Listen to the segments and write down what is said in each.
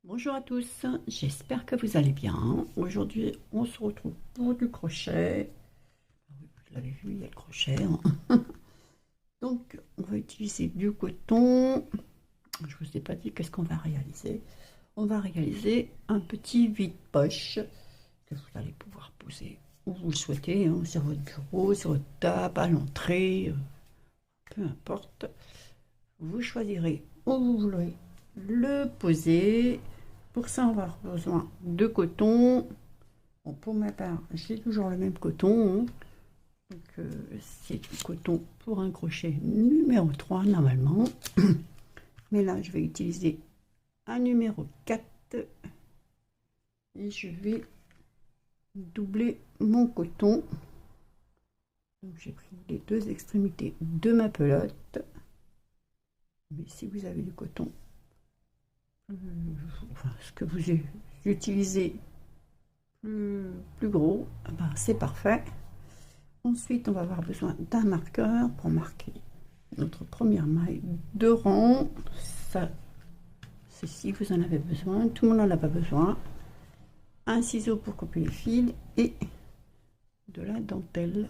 Bonjour à tous, j'espère que vous allez bien. Aujourd'hui, on se retrouve pour du crochet. Ah oui, vous l'avez vu, il y a le crochet, hein. Donc, on va utiliser du coton. Je ne vous ai pas dit qu'est-ce qu'on va réaliser. On va réaliser un petit vide-poche que vous allez pouvoir poser où vous le souhaitez, hein, sur votre bureau, sur votre table, à l'entrée, peu importe. Vous choisirez où vous voulez le poser. Pour ça, on va avoir besoin de coton. Bon, pour ma part, j'ai toujours le même coton, hein. Donc, c'est du coton pour un crochet numéro 3 normalement. Mais là, je vais utiliser un numéro 4 et je vais doubler mon coton. Donc, j'ai pris les deux extrémités de ma pelote. Mais si vous avez du coton, enfin, ce que vous utilisez plus gros, ben, c'est parfait. Ensuite, on va avoir besoin d'un marqueur pour marquer notre première maille de rang. Ça, c'est si vous en avez besoin. Tout le monde n'en a pas besoin. Un ciseau pour couper les fils et de la dentelle.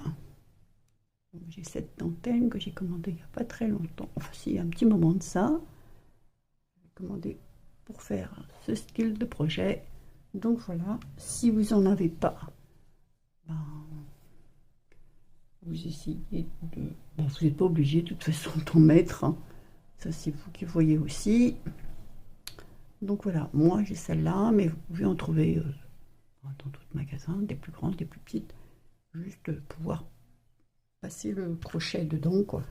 J'ai cette dentelle que j'ai commandée il n'y a pas très longtemps. Enfin, si, il y a un petit moment de ça. J'ai commandé pour faire ce style de projet. Donc voilà, si vous n'en avez pas, ben, vous essayez de... Bon, vous n'êtes pas obligé de toute façon d'en mettre, hein. Ça, c'est vous qui voyez aussi. Donc voilà, moi j'ai celle-là, mais vous pouvez en trouver dans d'autres magasins, des plus grandes, des plus petites. Juste pouvoir passer le crochet dedans, quoi.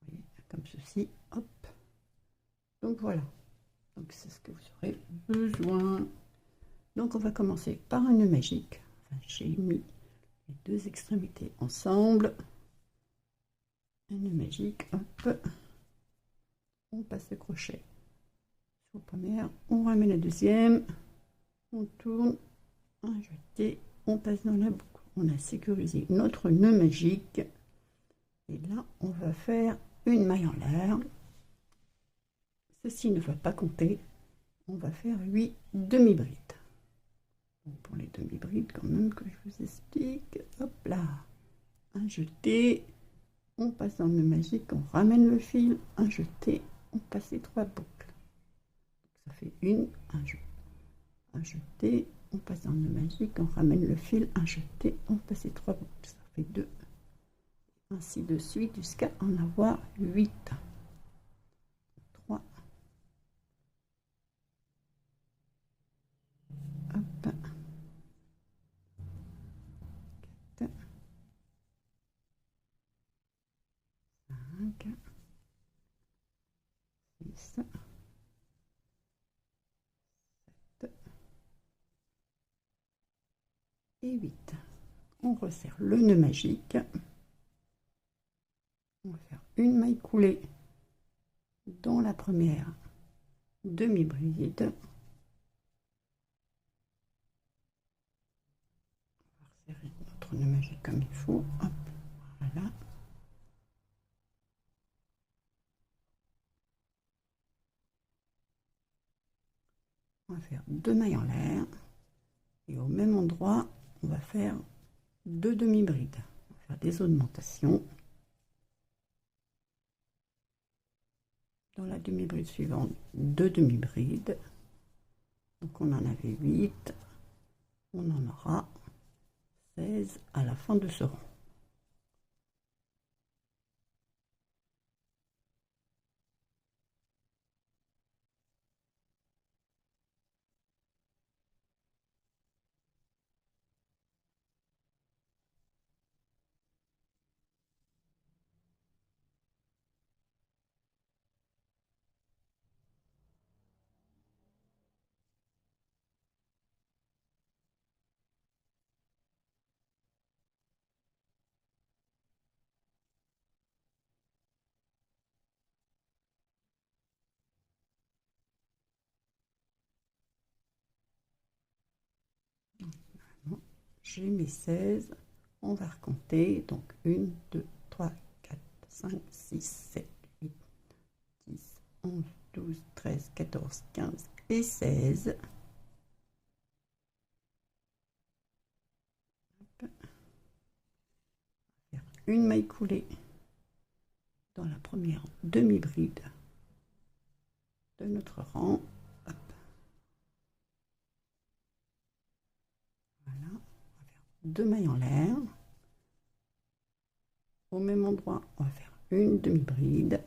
Vous voyez, comme ceci, hop. Donc voilà, donc c'est ce que vous aurez besoin. Donc on va commencer par un nœud magique. Enfin, j'ai mis les deux extrémités ensemble. Un nœud magique, hop. On passe le crochet sur la première, on ramène la deuxième, on tourne, un jeté, on passe dans la boucle. On a sécurisé notre nœud magique. Et là, on va faire une maille en l'air. Ceci ne va pas compter. On va faire 8 demi-brides. Pour les demi-brides, quand même, que je vous explique. Hop là. Un jeté. On passe dans le nœud magique. On ramène le fil. Un jeté. On passe les 3 boucles. Ça fait une. Un jeté. On passe dans le nœud magique. On ramène le fil. Un jeté. On passe les 3 boucles. Ça fait 2. Ainsi de suite jusqu'à en avoir 8. 3. Hop. 4. 5. 6. 7. Et 8. On resserre le nœud magique. On va faire une maille coulée dans la première demi-bride. On va resserrer notre nœud magique comme il faut. Hop, voilà. On va faire 2 mailles en l'air. Et au même endroit, on va faire 2 demi-brides. On va faire des augmentations. Dans la demi-bride suivante, 2 demi-brides. Donc on en avait 8. On en aura 16 à la fin de ce rang. J'ai mes 16. On va recompter. Donc 1, 2, 3, 4, 5, 6, 7, 8, 10, 11, 12, 13, 14, 15, et 16. Une maille coulée dans la première demi-bride de notre rang. Hop. Voilà, on va faire 2 mailles en l'air. Au même endroit, on va faire une demi-bride.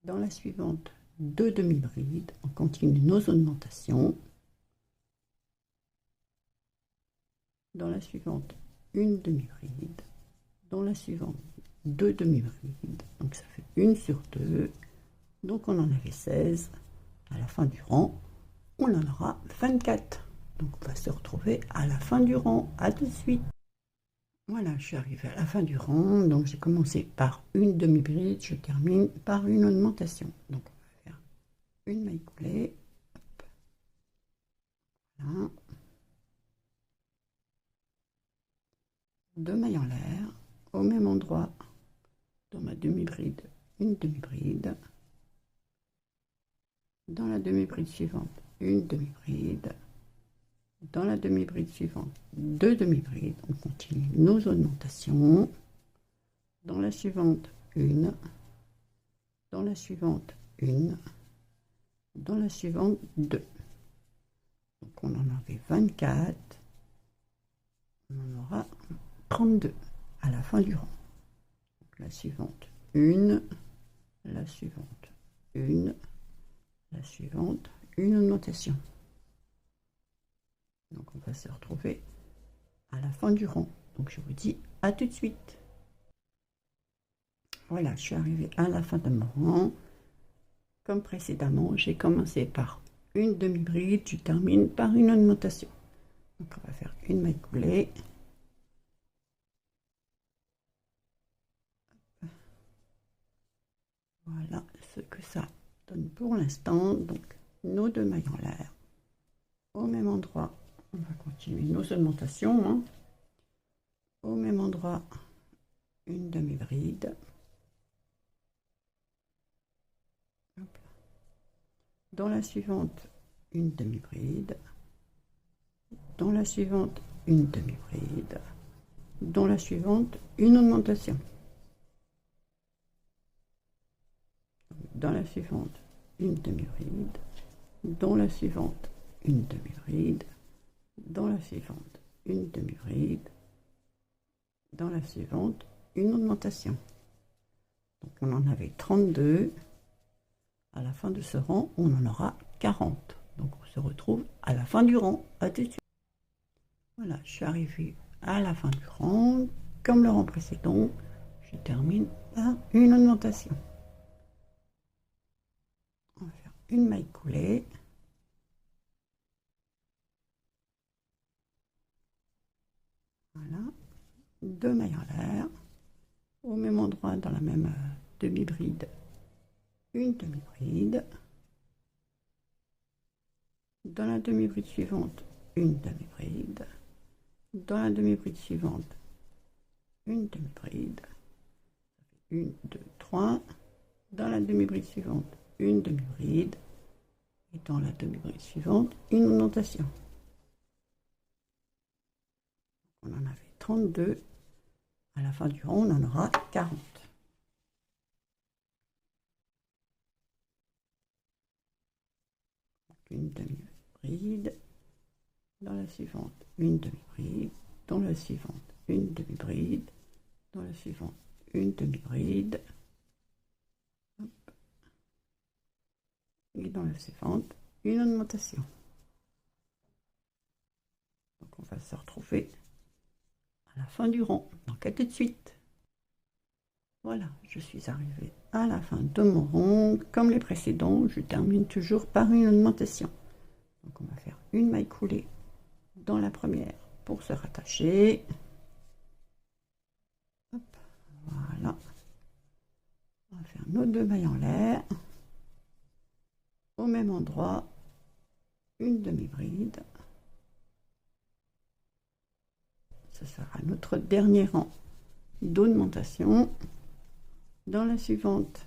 Dans la suivante, 2 demi-brides. On continue nos augmentations. Dans la suivante, une demi-bride. Dans la suivante, 2 demi-brides. Donc ça fait 1 sur 2. Donc on en avait 16. À la fin du rang, on en aura 24. Donc on va se retrouver à la fin du rang. À tout de suite. Voilà, je suis arrivée à la fin du rang. Donc j'ai commencé par une demi-bride. Je termine par une augmentation. Donc on va faire une maille coulée. Hop. Voilà. 2 mailles en l'air. Au même endroit, dans ma demi-bride, une demi-bride. Dans la demi-bride suivante, une demi-bride. Dans la demi-bride suivante, 2 demi-brides. On continue nos augmentations. Dans la suivante, une. Dans la suivante, une. Dans la suivante, 2. Donc on en avait 24. On en aura 32 à la fin du rang. Donc la suivante, une. La suivante, une. La suivante, une augmentation. Donc on va se retrouver à la fin du rang. Donc je vous dis à tout de suite. Voilà, je suis arrivée à la fin de mon rang. Comme précédemment, j'ai commencé par une demi-bride, je termine par une augmentation. Donc on va faire une maille coulée. Voilà ce que ça donne pour l'instant. Donc nos 2 mailles en l'air. Au même endroit, on va continuer nos augmentations. Hein. Au même endroit, une demi-bride. Dans la suivante, une demi-bride. Dans la suivante, une demi-bride. Dans la suivante, une augmentation. Dans la suivante, une demi-bride. Dans la suivante, une demi-bride. Dans la suivante, une demi-bride. Dans la suivante, une augmentation. Donc on en avait 32. À la fin de ce rang, on en aura 40. Donc on se retrouve à la fin du rang. À tout de suite. Voilà, je suis arrivée à la fin du rang. Comme le rang précédent, je termine par une augmentation. On va faire une maille coulée. Voilà, 2 mailles en l'air. Au même endroit, dans la même demi-bride, une demi-bride. Dans la demi-bride suivante, une demi-bride. Dans la demi-bride suivante, une demi-bride. 1, 2, 3. Dans la demi-bride suivante, une demi-bride. Et dans la demi-bride suivante, une augmentation. On en avait 32. À la fin du rang, on en aura 40. Une demi-bride. Dans la suivante, une demi-bride. Dans la suivante, une demi-bride. Dans la suivante, une demi-bride. Et dans la suivante, une augmentation. Donc on va se retrouver à la fin du rang. Donc à tout de suite. Voilà, je suis arrivée à la fin de mon rang. Comme les précédents, je termine toujours par une augmentation. Donc on va faire une maille coulée dans la première pour se rattacher. Hop, voilà. On va faire nos 2 mailles en l'air. Au même endroit, une demi-bride. Ce sera notre dernier rang d'augmentation. Dans la suivante,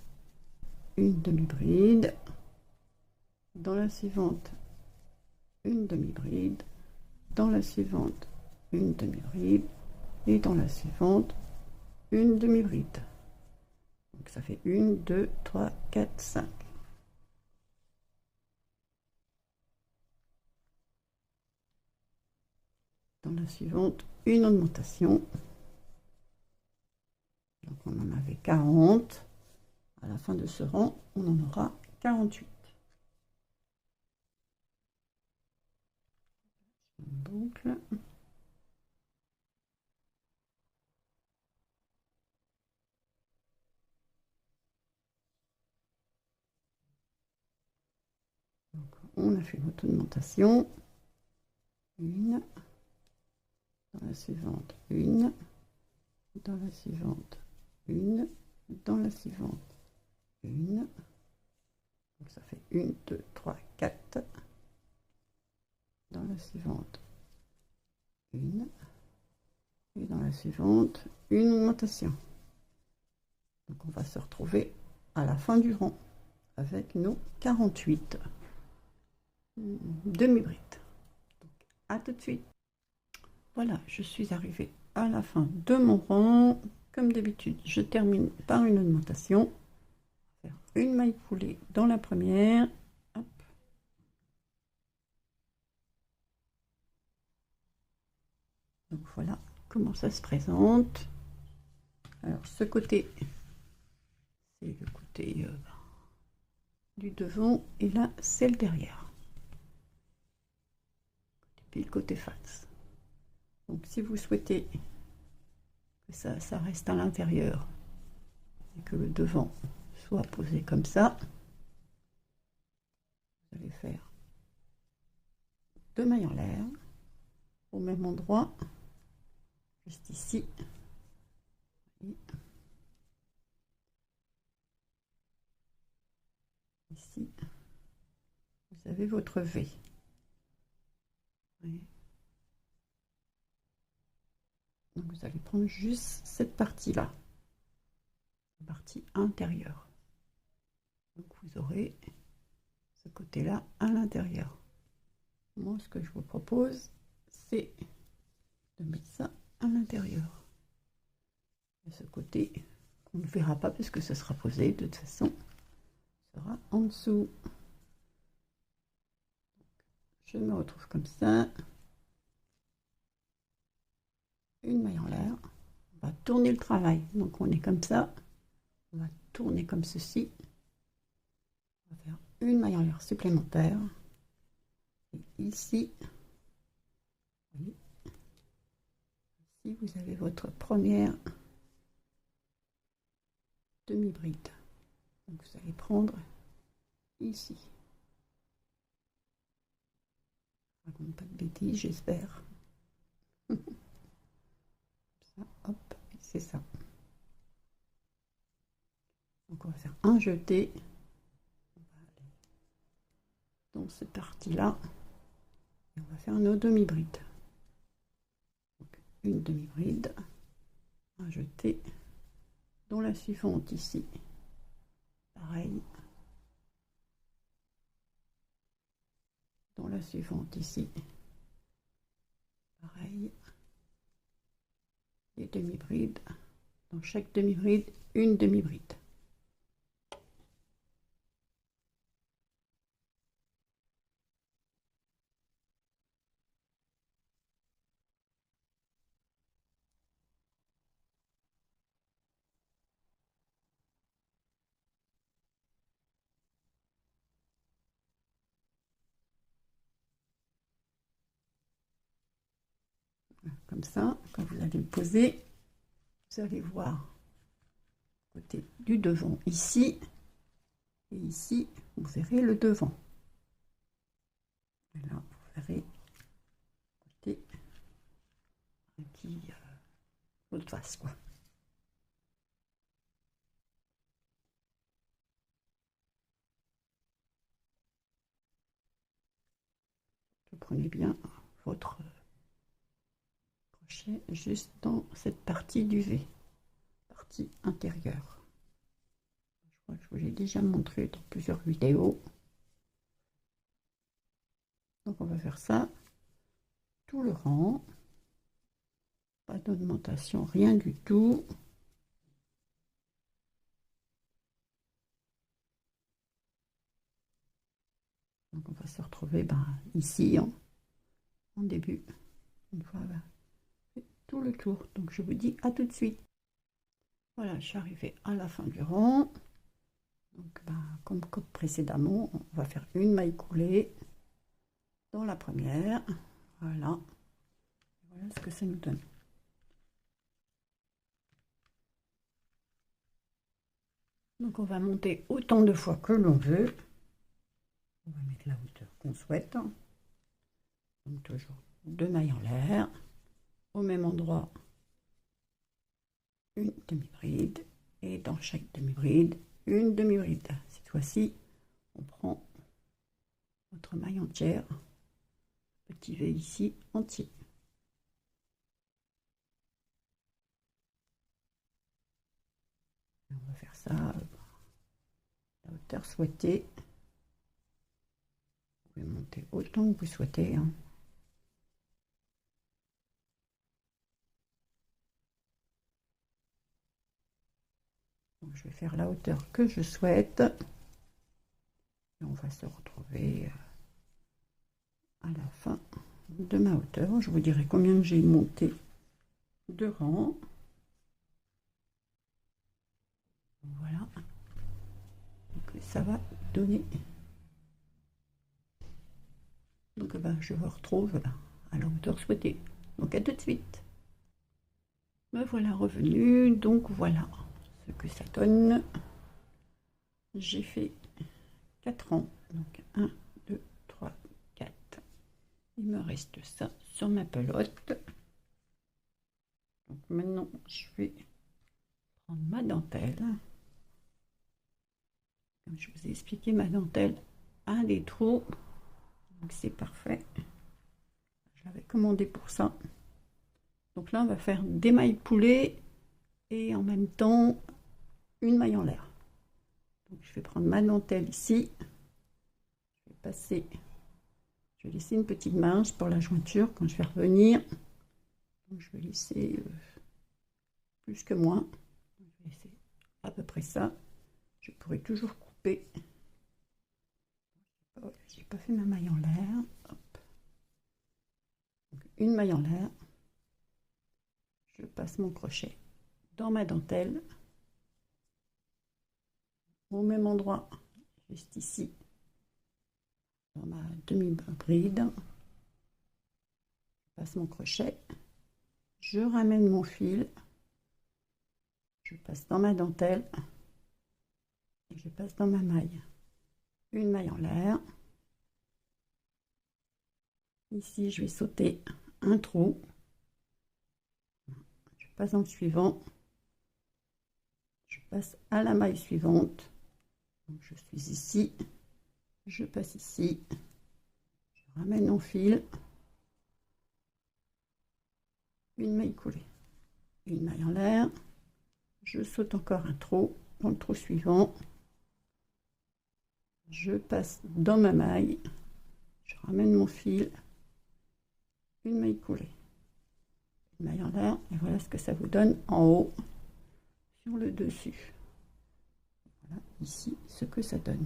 une demi-bride, dans la suivante, une demi-bride, dans la suivante, une demi-bride, et dans la suivante, une demi-bride. Donc ça fait 1, 2, 3, 4, 5. Dans la suivante, une augmentation. Donc on en avait 40. À la fin de ce rang, on en aura 48. Une boucle. Donc, on a fait notre augmentation. Une. Dans la suivante, une. Dans la suivante, une. Dans la suivante, une. Donc ça fait 1, 2, 3, 4. Dans la suivante, une. Et dans la suivante, une augmentation. Donc on va se retrouver à la fin du rang avec nos 48 demi-brides. À tout de suite. Voilà, je suis arrivée à la fin de mon rang. Comme d'habitude, je termine par une augmentation. Faire une maille coulée dans la première. Hop. Donc voilà comment ça se présente. Alors ce côté, c'est le côté du devant et là c'est le derrière. Et puis le côté face. Donc si vous souhaitez que ça reste à l'intérieur et que le devant soit posé comme ça, vous allez faire 2 mailles en l'air au même endroit, juste ici. Et ici, vous avez votre V. Oui. Donc vous allez prendre juste cette partie-là, la partie intérieure. Donc vous aurez ce côté-là à l'intérieur. Moi, ce que je vous propose, c'est de mettre ça à l'intérieur. Et ce côté, on ne verra pas puisque ce sera posé, de toute façon, sera en dessous. Je me retrouve comme ça. Une maille en l'air. On va tourner le travail. Donc on est comme ça. On va tourner comme ceci. On va faire une maille en l'air supplémentaire. Et ici, ici vous avez votre première demi-bride. Donc vous allez prendre ici. Je raconte pas de bêtises, j'espère. Ça, hop, c'est ça. Donc on va faire un jeté. On va aller dans cette partie-là. Et on va faire nos demi-brides. Une demi-bride, un jeté. Dans la suivante ici, pareil. Dans la suivante ici, pareil. Les demi-brides. Dans chaque demi-bride, une demi-bride. Comme ça, quand vous allez le poser, vous allez voir côté du devant ici, et ici, vous verrez le devant. Et là, vous verrez côté qui l'autre face, quoi. Vous prenez bien votre crochet juste dans cette partie du V, partie intérieure. Je crois que je vous l'ai déjà montré dans plusieurs vidéos. Donc on va faire ça tout le rang. Pas d'augmentation, rien du tout. Donc on va se retrouver ici en début. Une fois fait tout le tour. Donc je vous dis à tout de suite. Voilà, je suis arrivée à la fin du rang. Donc comme précédemment, on va faire une maille coulée dans la première. Voilà. Voilà ce que ça nous donne. Donc on va monter autant de fois que l'on veut. On va mettre la hauteur qu'on souhaite. Donc toujours 2 mailles en l'air. Au même endroit, une demi-bride. Et dans chaque demi-bride, une demi-bride. Cette fois-ci, on prend notre maille entière. Petit V ici, entier. On va faire ça à la hauteur souhaitée. Vous pouvez monter autant que vous souhaitez. Donc, je vais faire la hauteur que je souhaite. Et on va se retrouver à la fin de ma hauteur. Je vous dirai combien j'ai monté de rang. Voilà. Donc, ça va donner. Donc je vous retrouve à la hauteur souhaitée. Donc à tout de suite. Me voilà revenu. Donc voilà ce que ça donne. J'ai fait 4 rangs. Donc 1, 2, 3, 4. Il me reste ça sur ma pelote. Donc maintenant je vais prendre ma dentelle. Comme je vous ai expliqué, ma dentelle a des trous. Donc c'est parfait. Je l'avais commandé pour ça. Donc là on va faire des mailles poulées et en même temps une maille en l'air. Donc je vais prendre ma dentelle ici. Je vais passer. Je vais laisser une petite marge pour la jointure quand je vais revenir. Donc je vais laisser plus que moins. Je vais laisser à peu près ça. Je pourrais toujours couper. J'ai pas fait ma maille en l'air. Une maille en l'air. Je passe mon crochet dans ma dentelle. Au même endroit, juste ici, dans ma demi-bride. Je passe mon crochet. Je ramène mon fil. Je passe dans ma dentelle. Et je passe dans ma maille. Une maille en l'air. Ici, je vais sauter un trou. Je passe dans le suivant. Je passe à la maille suivante. Donc, je suis ici. Je passe ici. Je ramène mon fil. Une maille coulée. Une maille en l'air. Je saute encore un trou dans le trou suivant. Je passe dans ma maille. Je ramène mon fil. Une maille coulée. Une maille en l'air. Et voilà ce que ça vous donne en haut sur le dessus. Voilà ici ce que ça donne.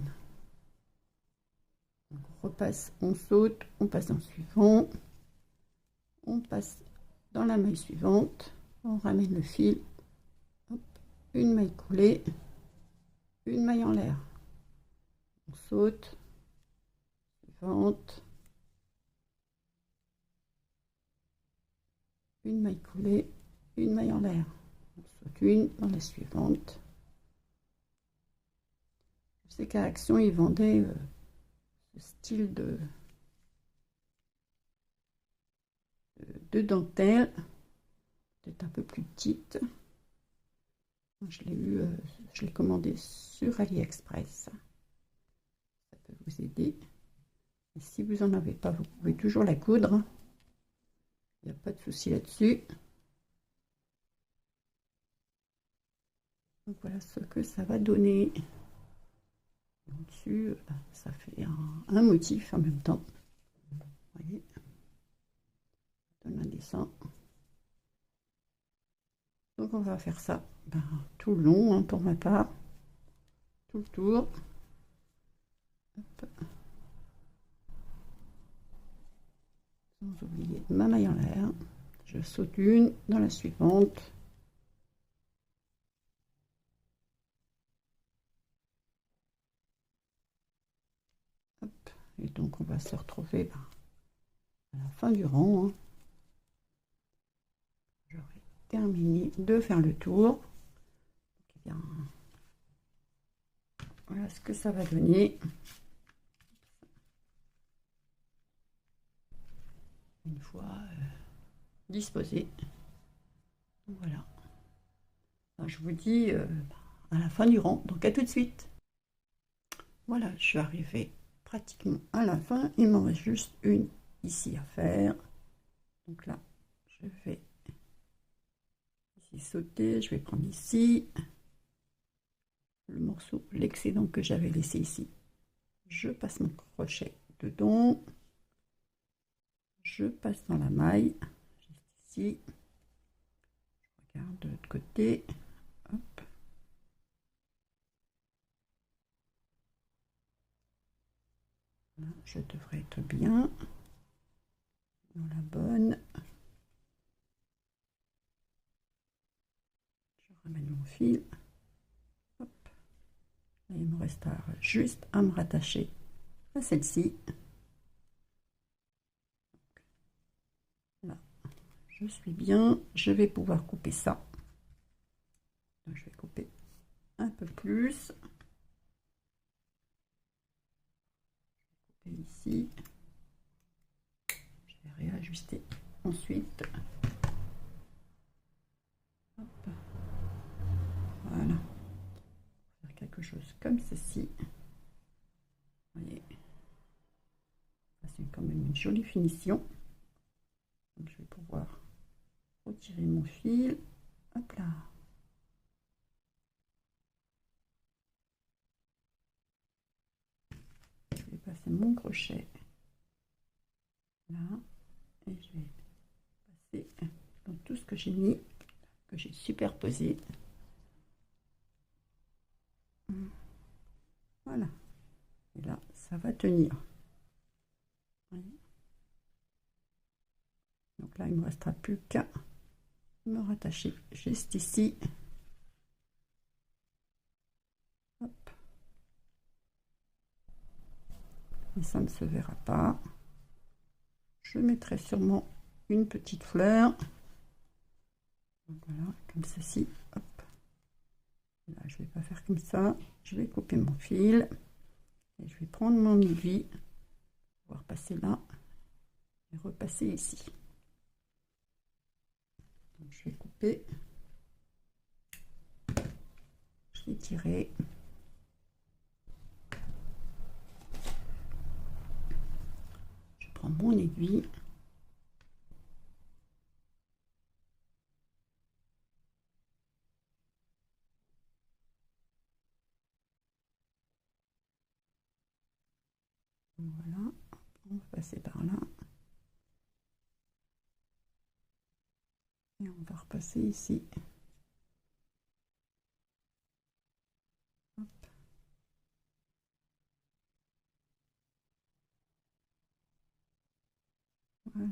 Donc on repasse, on saute, on passe dans le suivant. On passe dans la maille suivante. On ramène le fil. Hop, une maille coulée. Une maille en l'air. On saute. Suivante. Une maille coulée, une maille en l'air. On saute une dans la suivante. Je sais qu'à Action, ils vendaient ce style de dentelle, peut-être un peu plus petite. Je l'ai eu, je l'ai commandé sur AliExpress. Ça peut vous aider. Et si vous n'en avez pas, vous pouvez toujours la coudre. Il n'y a pas de souci là-dessus. Donc voilà ce que ça va donner. dessus, ça fait un motif en même temps. Vous voyez, ça donne un dessin. Donc on va faire ça tout le long, hein, pour ma part, tout le tour. Hop. Sans oublier ma maille en l'air. Je saute une dans la suivante. Hop. Et donc on va se retrouver à la fin du rang, hein. J'aurai terminé de faire le tour. Donc, eh bien, voilà ce que ça va donner. Une fois disposé. Voilà. Alors, je vous dis à la fin du rang. Donc à tout de suite. Voilà, je suis arrivée pratiquement à la fin. Il m'en reste juste une ici à faire. Donc là, je vais ici sauter. Je vais prendre ici le morceau, l'excédent que j'avais laissé ici. Je passe mon crochet dedans. Je passe dans la maille, juste ici. Je regarde de l'autre côté. Hop. Là, je devrais être bien dans la bonne. Je ramène mon fil. Hop. Et il me reste juste à me rattacher à celle-ci. Là, je suis bien. Je vais pouvoir couper ça. Donc, je vais couper un peu plus. Couper ici. Je vais réajuster ensuite. Hop. Voilà. Faire quelque chose comme ceci. Vous voyez. C'est quand même une jolie finition. Donc, je vais pouvoir retirer mon fil. Hop là. Je vais passer mon crochet là. Et je vais passer dans tout ce que j'ai mis, que j'ai superposé. Voilà. Et là, ça va tenir. Donc là, il ne me restera plus qu'à me rattacher juste ici. Hop. Et ça ne se verra pas. Je mettrai sûrement une petite fleur. Donc voilà, comme ceci. Hop. Là, je ne vais pas faire comme ça. Je vais couper mon fil. Et je vais prendre mon aiguille. Pouvoir passer là. Et repasser ici. Donc, je vais couper. Je vais tirer. Je prends mon aiguille. Voilà, on va passer par là. Et on va repasser ici. Hop. Voilà.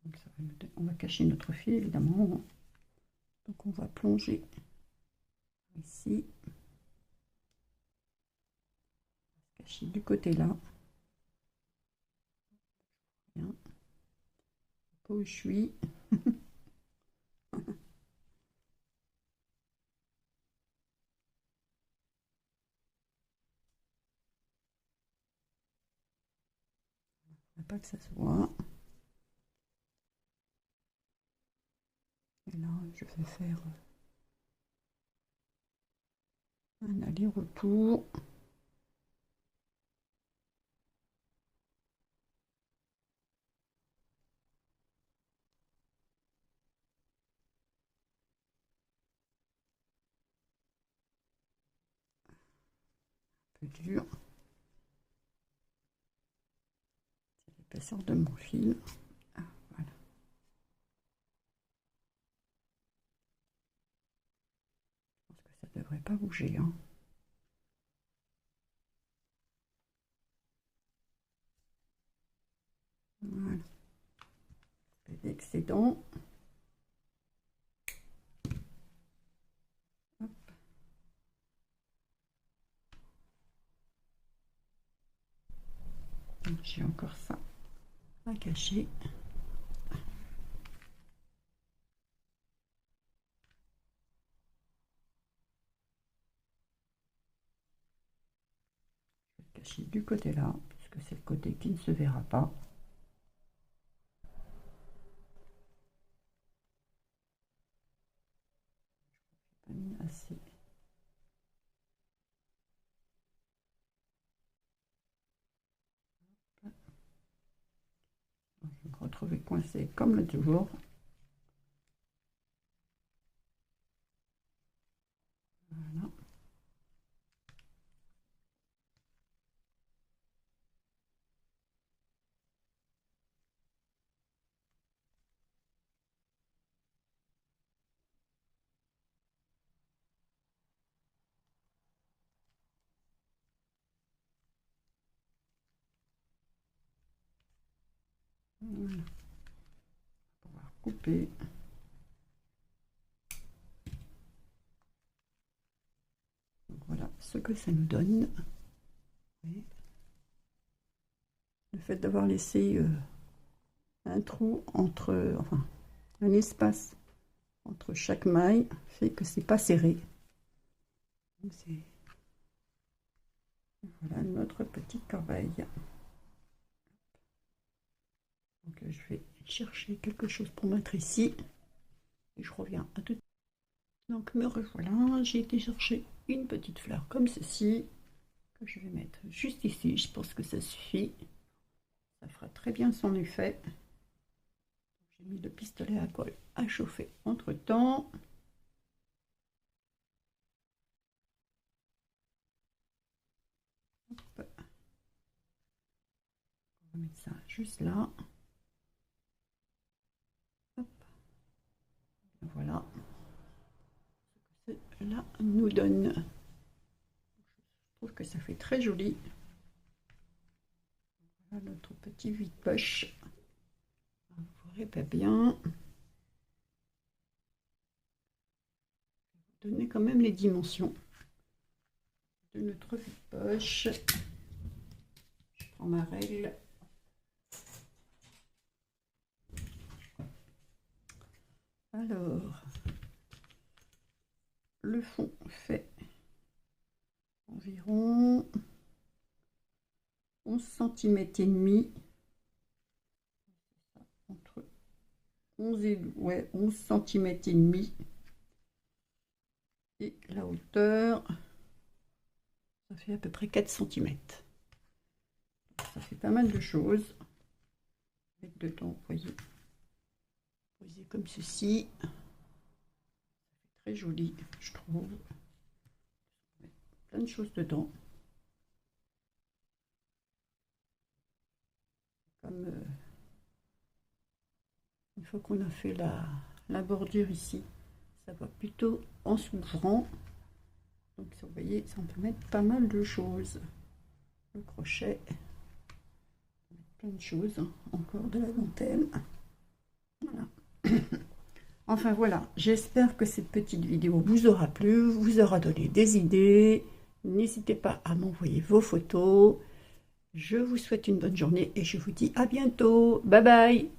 Donc ça va on va cacher notre fil évidemment. Donc on va plonger ici. Cacher du côté là. Bien. Pas où je suis. Pas que ça se voit. Et là, je vais faire un aller-retour. peu dur. C'est l'épaisseur de mon fil. Ah, voilà. Je pense que ça ne devrait pas bouger, hein. Voilà. L'excédent. J'ai encore ça à cacher. Je vais cacher du côté là, puisque c'est le côté qui ne se verra pas. Je n'ai pas mis assez. Je vais me retrouver coincé comme le toujours. Voilà. Voilà. On va couper. Donc voilà ce que ça nous donne. Oui. Le fait d'avoir laissé un trou entre, enfin, un espace entre chaque maille fait que c'est pas serré. Voilà notre petite corbeille. Donc je vais chercher quelque chose pour mettre ici et je reviens à tout. Donc me revoilà, j'ai été chercher une petite fleur comme ceci que je vais mettre juste ici. Je pense que ça suffit, ça fera très bien son effet. J'ai mis le pistolet à colle à chauffer entre temps. On va mettre ça juste là. Hop. Voilà. Là nous donne. Je trouve que ça fait très joli. Voilà notre petit vide-poche. Vous verrez pas bien. Donner quand même les dimensions de notre vide-poche. Je prends ma règle. Alors, le fond fait environ 11 cm et demi, entre 11 et 11 cm et demi, et la hauteur, ça fait à peu près 4 cm. Ça fait pas mal de choses. Avec dedans, vous voyez, posé comme ceci. Ça fait très joli, je trouve. Plein de choses dedans. Comme une fois qu'on a fait la bordure ici, ça va plutôt en s'ouvrant. Donc vous voyez, ça on peut mettre pas mal de choses. Le crochet, plein de choses, hein. Encore de la dentelle. Voilà. Enfin voilà, j'espère que cette petite vidéo vous aura plu, vous aura donné des idées. N'hésitez pas à m'envoyer vos photos. Je vous souhaite une bonne journée et je vous dis à bientôt. Bye bye.